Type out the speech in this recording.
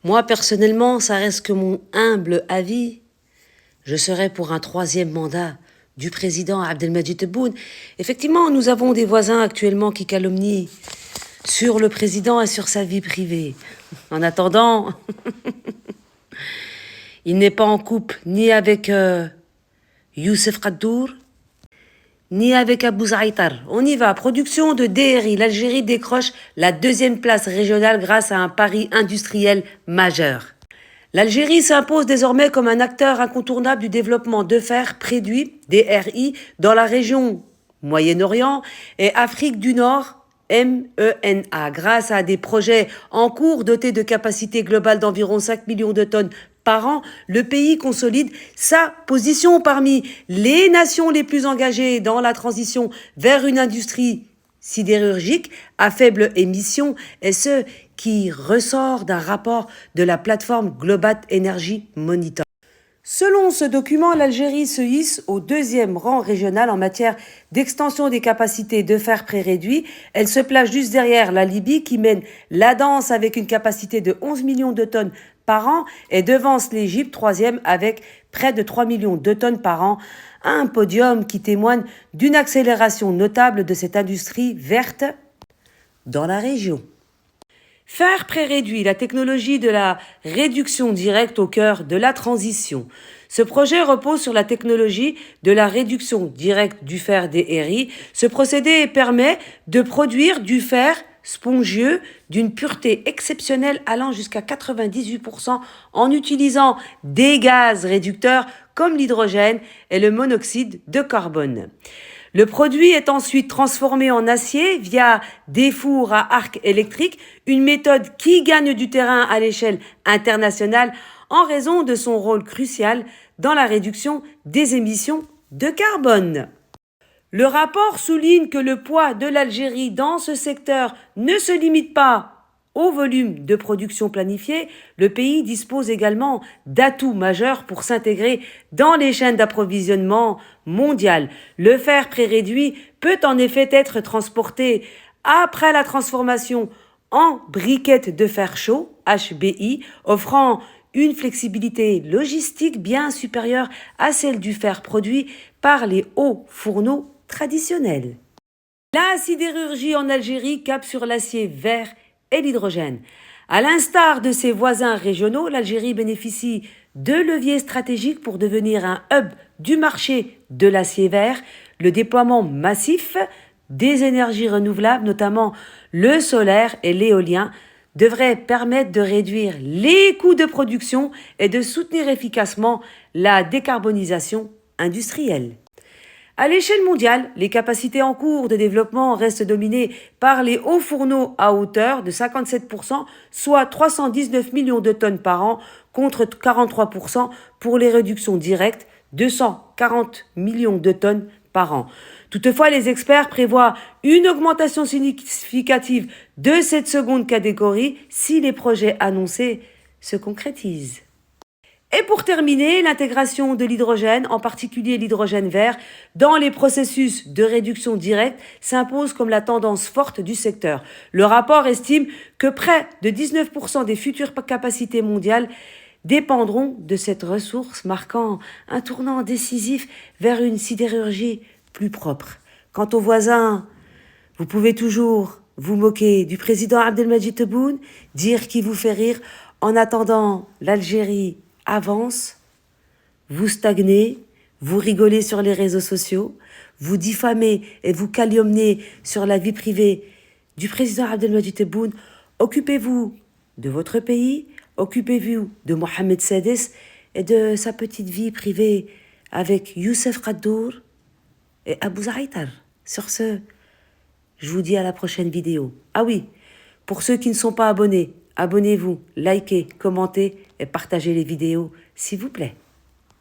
Moi, personnellement, ça reste que mon humble avis. Je serais pour un troisième mandat du président Abdelmadjid Tebboune. Effectivement, nous avons des voisins actuellement qui calomnient sur le président et sur sa vie privée. En attendant, il n'est pas en couple ni avec Youssef Kaddour, ni avec Abou Zaïtar. On y va. Production de DRI. L'Algérie décroche la deuxième place régionale grâce à un pari industriel majeur. L'Algérie s'impose désormais comme un acteur incontournable du développement de fer produit, DRI, dans la région Moyen-Orient et Afrique du Nord, MENA, grâce à des projets en cours dotés de capacités globales d'environ 5 millions de tonnes par an. Le pays consolide sa position parmi les nations les plus engagées dans la transition vers une industrie sidérurgique à faible émission, et ce qui ressort d'un rapport de la plateforme Global Energy Monitor. Selon ce document, l'Algérie se hisse au deuxième rang régional en matière d'extension des capacités de fer pré-réduit. Elle se place juste derrière la Libye qui mène la danse avec une capacité de 11 millions de tonnes par an et devance l'Égypte, troisième, avec près de 3 millions de tonnes par an. Un podium qui témoigne d'une accélération notable de cette industrie verte dans la région. Fer pré-réduit, la technologie de la réduction directe au cœur de la transition. Ce projet repose sur la technologie de la réduction directe du fer DRI. Ce procédé permet de produire du fer spongieux d'une pureté exceptionnelle allant jusqu'à 98% en utilisant des gaz réducteurs comme l'hydrogène et le monoxyde de carbone. Le produit est ensuite transformé en acier via des fours à arc électrique, une méthode qui gagne du terrain à l'échelle internationale en raison de son rôle crucial dans la réduction des émissions de carbone. Le rapport souligne que le poids de l'Algérie dans ce secteur ne se limite pas au volume de production planifié. Le pays dispose également d'atouts majeurs pour s'intégrer dans les chaînes d'approvisionnement mondiales. Le fer pré-réduit peut en effet être transporté après la transformation en briquettes de fer chaud, HBI, offrant une flexibilité logistique bien supérieure à celle du fer produit par les hauts fourneaux traditionnels. La sidérurgie en Algérie capte sur l'acier vert et l'hydrogène. À l'instar de ses voisins régionaux, l'Algérie bénéficie de leviers stratégiques pour devenir un hub du marché de l'acier vert. Le déploiement massif des énergies renouvelables, notamment le solaire et l'éolien, devrait permettre de réduire les coûts de production et de soutenir efficacement la décarbonisation industrielle. À l'échelle mondiale, les capacités en cours de développement restent dominées par les hauts fourneaux à hauteur de 57%, soit 319 millions de tonnes par an, contre 43% pour les réductions directes, 240 millions de tonnes par an. Toutefois, les experts prévoient une augmentation significative de cette seconde catégorie si les projets annoncés se concrétisent. Et pour terminer, l'intégration de l'hydrogène, en particulier l'hydrogène vert, dans les processus de réduction directe s'impose comme la tendance forte du secteur. Le rapport estime que près de 19% des futures capacités mondiales dépendront de cette ressource, marquant un tournant décisif vers une sidérurgie plus propre. Quant aux voisins, vous pouvez toujours vous moquer du président Abdelmadjid Tebboune, dire qu'il vous fait rire. En attendant, l'Algérie avance, vous stagnez, vous rigolez sur les réseaux sociaux, vous diffamez et vous calomniez sur la vie privée du président Abdelmadjid Tebboune. Occupez-vous de votre pays, occupez-vous de Mohamed Sadis et de sa petite vie privée avec Youssef Kaddour et Abou Zaïtar. Sur ce, je vous dis à la prochaine vidéo. Ah oui, pour ceux qui ne sont pas abonnés, abonnez-vous, likez, commentez et partagez les vidéos, s'il vous plaît.